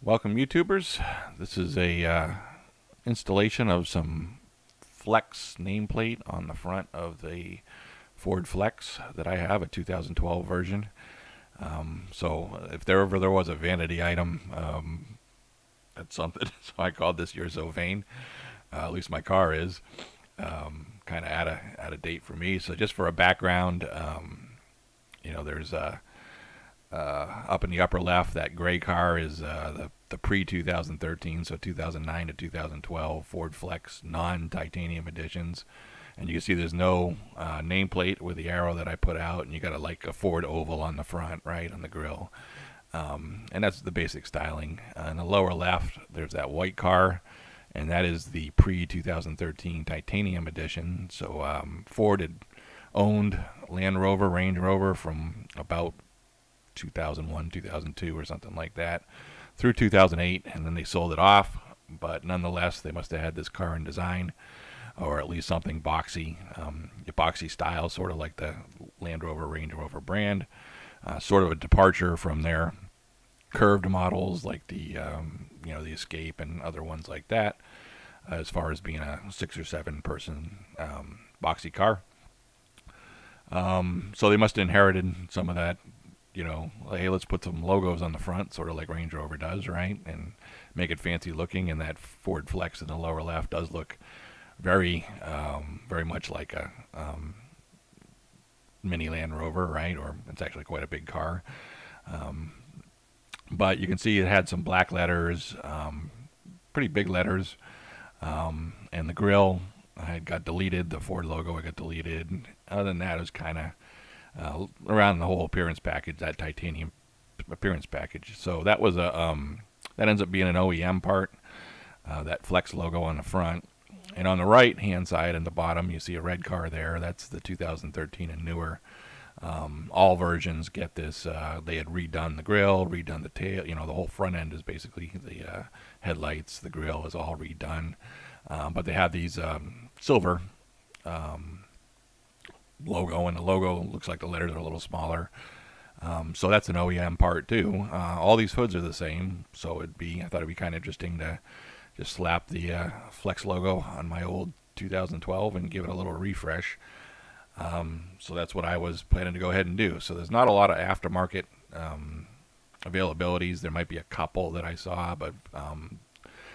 Welcome, YouTubers. This is a installation of some Flex nameplate on the front of the Ford Flex that I have, a 2012 version. So if there ever was a vanity item, that's something. So I called this You're So Vain. At least my car is. Kind of out of date for me. So just for a background, there's up in the upper left, that gray car is the pre-2013, so 2009 to 2012 Ford Flex non-titanium editions. And you can see there's no nameplate with the arrow that I put out, and you got a Ford oval on the front, right, on the grill. And that's the basic styling. In the lower left, there's that white car, and that is the pre-2013 titanium edition. So Ford had owned Land Rover, Range Rover from about 2001, 2002 or something like that through 2008, and then they sold it off. But nonetheless, they must have had this car in design, or at least something boxy, boxy style, sort of like the Land Rover, Range Rover brand. Sort of a departure from their curved models like the the Escape and other ones like that, as far as being a 6 or 7 person boxy car. So they must have inherited some of that, like, hey, let's put some logos on the front, sort of like Range Rover does, right? And make it fancy looking. And that Ford Flex in the lower left does look very much like a mini Land Rover, right? Or it's actually quite a big car. But you can see it had some black letters, pretty big letters. And the grill I got deleted. The Ford logo I got deleted. Other than that, it was kind of around the whole appearance package, that titanium appearance package. So that was that ends up being an OEM part, that Flex logo on the front. And on the right hand side and the bottom, you see a red car there. That's the 2013 and newer. All versions get this. They had redone the grill, redone the tail. The whole front end is basically the headlights. The grill is all redone. But they have these silver logo, and the logo looks like the letters are a little smaller. So that's an OEM part too. All these hoods are the same, so I thought it'd be kind of interesting to just slap the Flex logo on my old 2012 and give it a little refresh. So that's what I was planning to go ahead and do. So there's not a lot of aftermarket availabilities. There might be a couple that I saw, but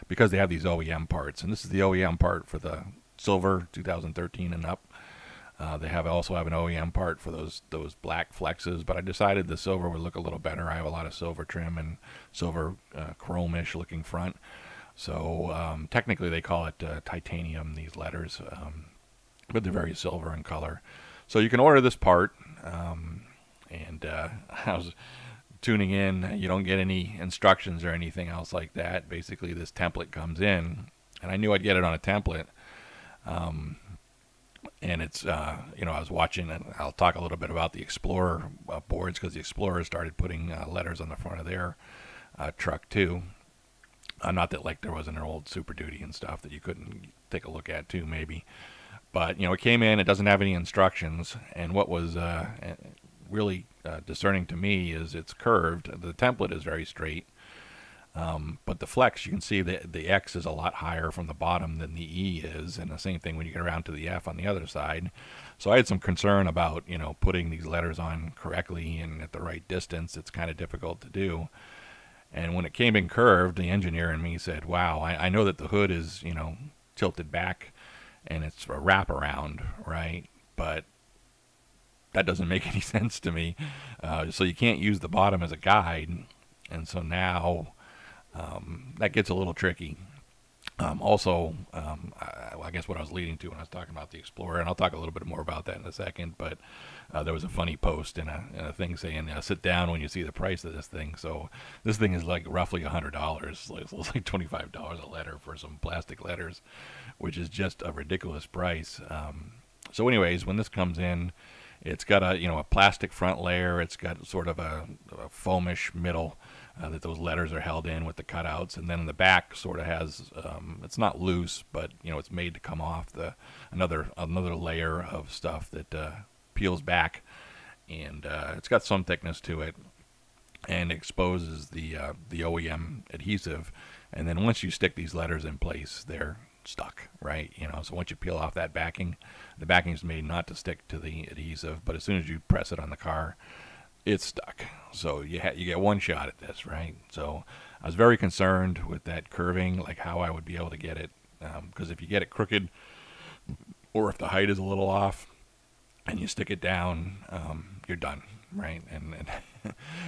because they have these OEM parts, and this is the OEM part for the silver 2013 and up. They also have an OEM part for those black Flexes, but I decided the silver would look a little better. I have a lot of silver trim and silver chrome-ish looking front. So technically they call it titanium, these letters, but they're very silver in color. So you can order this part, and I was tuning in. You don't get any instructions or anything else like that. Basically, this template comes in, and I knew I'd get it on a template. And it's, I was watching, and I'll talk a little bit about the Explorer boards, because the Explorer started putting letters on the front of their truck too. Not that like there wasn't an old Super Duty and stuff that you couldn't take a look at too, maybe. But, it came in, it doesn't have any instructions. And what was really discerning to me is it's curved. The template is very straight. But the Flex, you can see that the X is a lot higher from the bottom than the E is, and the same thing when you get around to the F on the other side. So I had some concern about, putting these letters on correctly and at the right distance. It's kind of difficult to do. And when it came in curved, the engineer in me said, wow, I know that the hood is, tilted back and it's a wraparound, right? But that doesn't make any sense to me. So you can't use the bottom as a guide. And so now that gets a little tricky. I guess what I was leading to when I was talking about the Explorer, and I'll talk a little bit more about that in a second, but there was a funny post in a thing saying, sit down when you see the price of this thing. So this thing is like roughly $100. It's like $25 a letter for some plastic letters, which is just a ridiculous price. So anyways, when this comes in, it's got a plastic front layer. It's got sort of a foamish middle that those letters are held in with the cutouts, and then in the back sort of has it's not loose, but it's made to come off another layer of stuff that peels back, and it's got some thickness to it. and exposes the OEM adhesive. And then once you stick these letters in place, they're stuck, right? You know, so once you peel off that backing, the backing is made not to stick to the adhesive, but as soon as you press it on the car, it's stuck. So you get one shot at this, right? So I was very concerned with that curving, like how I would be able to get it, because if you get it crooked, or if the height is a little off, and you stick it down, you're done, right? And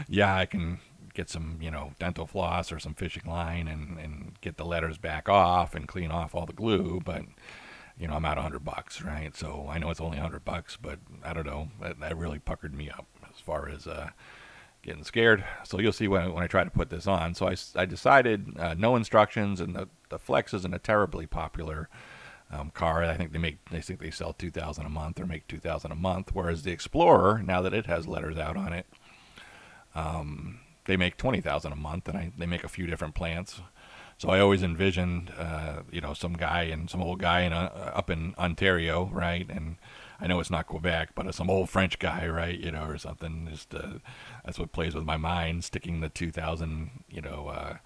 yeah, I can get some, you know, dental floss or some fishing line and get the letters back off and clean off all the glue, but you know, I'm out $100, right? So I know it's only $100, but I don't know. That really puckered me up as far as getting scared. So you'll see when I try to put this on. So I decided no instructions, and the Flex isn't a terribly popular car. I think they sell 2,000 a month or make 2,000 a month, whereas the Explorer, now that it has letters out on it, they make 20,000 a month, and they make a few different plants. So I always envisioned, you know, some old guy up in Ontario, right? And I know it's not Quebec, but some old French guy, right? You know, or something. Just that's what plays with my mind, sticking the 2,000, you know,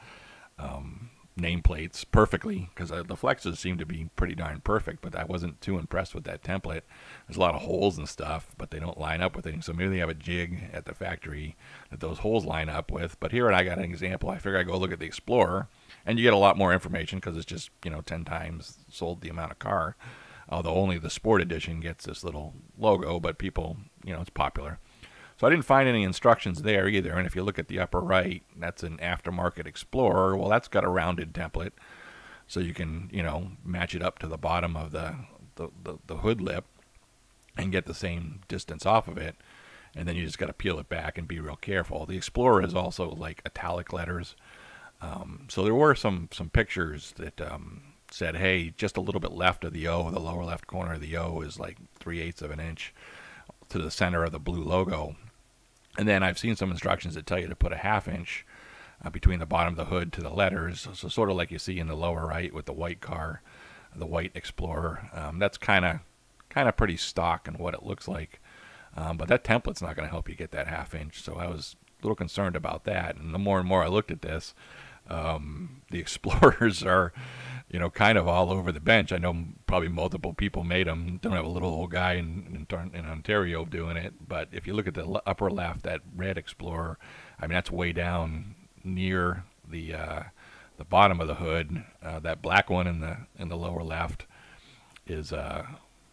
nameplates perfectly, because the Flexes seem to be pretty darn perfect, but I wasn't too impressed with that template. There's a lot of holes and stuff, but they don't line up with anything. So maybe they have a jig at the factory that those holes line up with. But here I got an example. I figure I go look at the Explorer, and you get a lot more information because it's just, you know, 10 times sold the amount of car. Although only the Sport Edition gets this little logo, but people, you know, it's popular. So I didn't find any instructions there either. And if you look at the upper right, that's an aftermarket Explorer. Well, that's got a rounded template, so you can, you know, match it up to the bottom of the hood lip and get the same distance off of it. And then you just got to peel it back and be real careful. The Explorer is also like italic letters. So there were some pictures that said, hey, just a little bit left of the O, the lower left corner of the O is like 3/8 of an inch to the center of the blue logo. And then I've seen some instructions that tell you to put a 1/2 inch between the bottom of the hood to the letters. So sort of like you see in the lower right with the white car, the white Explorer. That's kind of pretty stock in what it looks like. But that template's not going to help you get that 1/2 inch. So I was a little concerned about that. And the more and more I looked at this, the Explorers are, you know, kind of all over the bench. I know probably multiple people made them. Don't have a little old guy in Ontario doing it. But if you look at the upper left, that red Explorer, I mean, that's way down near the bottom of the hood. That black one in the lower left is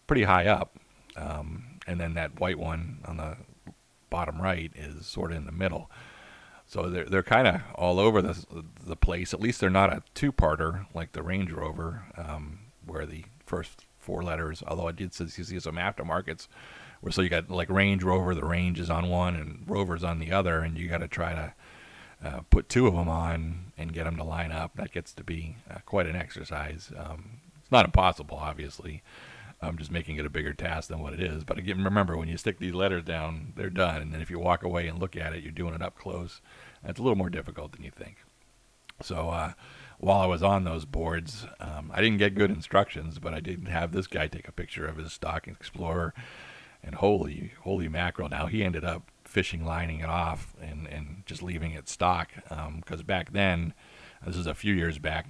pretty high up, and then that white one on the bottom right is sort of in the middle. So they're kind of all over the place. At least they're not a two-parter like the Range Rover, where the first 4 letters, although I did see some aftermarkets where, so you got like Range Rover, the Range is on one and Rover's on the other, and you got to try to put 2 of them on and get them to line up. That gets to be quite an exercise. It's not impossible, obviously. I'm just making it a bigger task than what it is. But again, remember, when you stick these letters down, they're done. And then if you walk away and look at it, you're doing it up close. And it's a little more difficult than you think. So while I was on those boards, I didn't get good instructions, but I did have this guy take a picture of his stock Explorer. And holy mackerel. Now, he ended up fishing lining it off and just leaving it stock. Because back then, this is a few years back,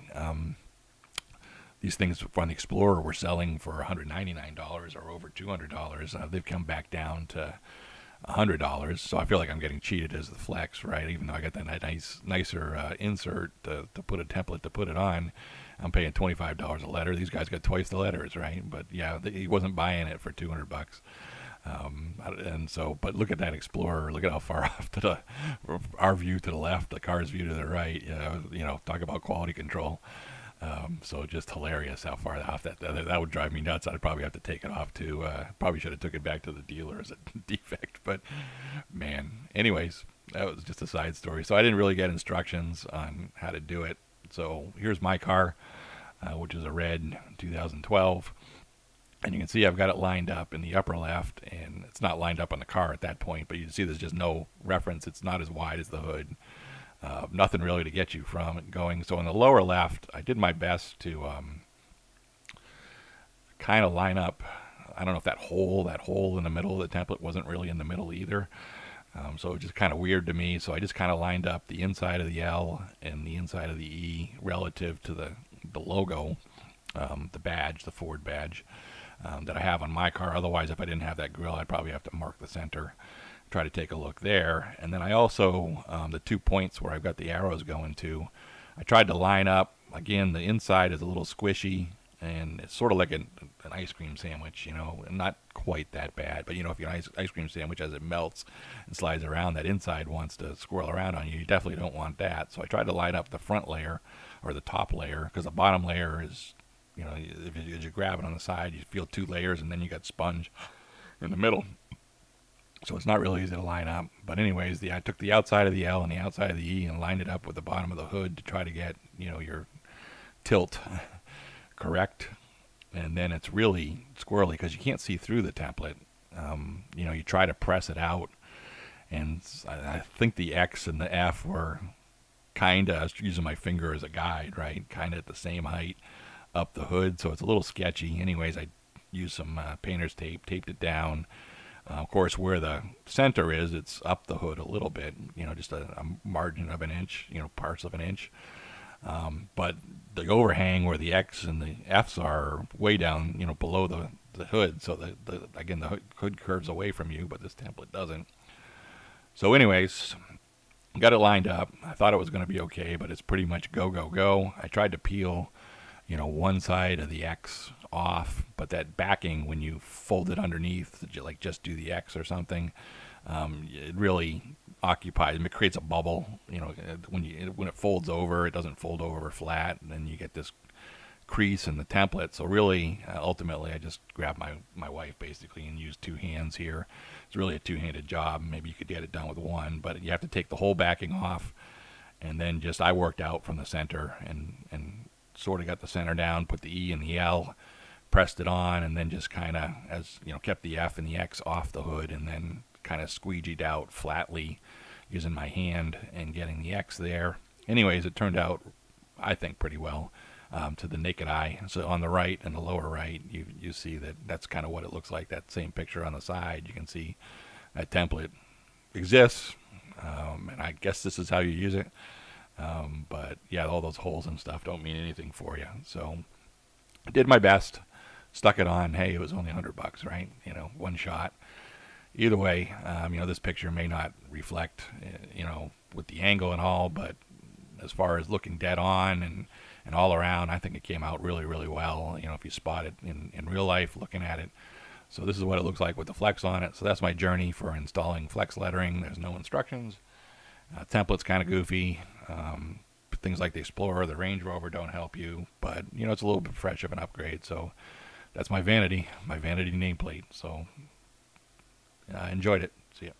these things from the Explorer were selling for $199 or over $200. They've come back down to $100. So I feel like I'm getting cheated as the Flex, right? Even though I got that nicer insert to put a template to put it on, I'm paying $25 a letter. These guys got twice the letters, right? But yeah, he wasn't buying it for $200. And so, but look at that Explorer. Look at how far off to our view to the left, the car's view to the right. You know, talk about quality control. So just hilarious how far off that would drive me nuts. I'd probably have to take it off too. Probably should have took it back to the dealer as a defect, but man, anyways, that was just a side story. So I didn't really get instructions on how to do it. So here's my car, which is a red 2012. And you can see I've got it lined up in the upper left, and it's not lined up on the car at that point, but you can see there's just no reference. It's not as wide as the hood. Nothing really to get you from it going. So in the lower left, I did my best to kind of line up. I don't know if that hole in the middle of the template wasn't really in the middle either. So it was just kind of weird to me. So I just kind of lined up the inside of the L and the inside of the E relative to the logo, the badge, the Ford badge that I have on my car. Otherwise, if I didn't have that grill, I'd probably have to mark the center, try to take a look there. And then I also, the 2 points where I've got the arrows going to, I tried to line up. Again, the inside is a little squishy, and it's sort of like an ice cream sandwich, you know, not quite that bad. But, you know, if you're an ice cream sandwich, as it melts and slides around, that inside wants to swirl around on you. You definitely don't want that. So I tried to line up the front layer or the top layer, because the bottom layer is, you know, if you grab it on the side, you feel 2 layers, and then you got sponge in the middle. So it's not really easy to line up. But anyways, I took the outside of the L and the outside of the E and lined it up with the bottom of the hood to try to get, you know, your tilt correct. And then it's really squirrely because you can't see through the template. You know, you try to press it out, and I think the X and the F were kind of, using my finger as a guide, right, kind of at the same height up the hood, so it's a little sketchy. Anyways, I used some painter's tape, taped it down. Of course, where the center is, it's up the hood a little bit, you know, just a margin of an inch, you know, parts of an inch. But the overhang where the X and the F's are way down, you know, below the hood. So again, the hood curves away from you, but this template doesn't. So anyways, got it lined up. I thought it was going to be okay, but it's pretty much go, go, go. I tried to peel, you know, one side of the X off, but that backing, when you fold it underneath, like just do the X or something, it really occupies, it creates a bubble. You know, when it folds over, it doesn't fold over flat, and then you get this crease in the template. So really, ultimately, I just grabbed my wife basically and used 2 hands here. It's really a 2-handed job. Maybe you could get it done with 1, but you have to take the whole backing off, and then just I worked out from the center and sort of got the center down, put the E and the L, pressed it on, and then just kind of, as you know, kept the F and the X off the hood, and then kind of squeegeed out flatly using my hand and getting the X there. Anyways, it turned out, I think, pretty well to the naked eye. So on the right and the lower right, you see that's kind of what it looks like. That same picture on the side, you can see that template exists, and I guess this is how you use it. But yeah, all those holes and stuff don't mean anything for you. So I did my best, stuck it on. Hey, it was only $100, right? You know, one shot. Either way, you know, this picture may not reflect, you know, with the angle and all, but as far as looking dead on and all around, I think it came out really, really well. You know, if you spot it in real life, looking at it. So this is what it looks like with the flex on it. So that's my journey for installing flex lettering. There's no instructions. Template's kind of goofy. Things like the Explorer, the Range Rover don't help you, but you know, it's a little bit fresh of an upgrade. So that's my vanity nameplate. So I enjoyed it. See ya.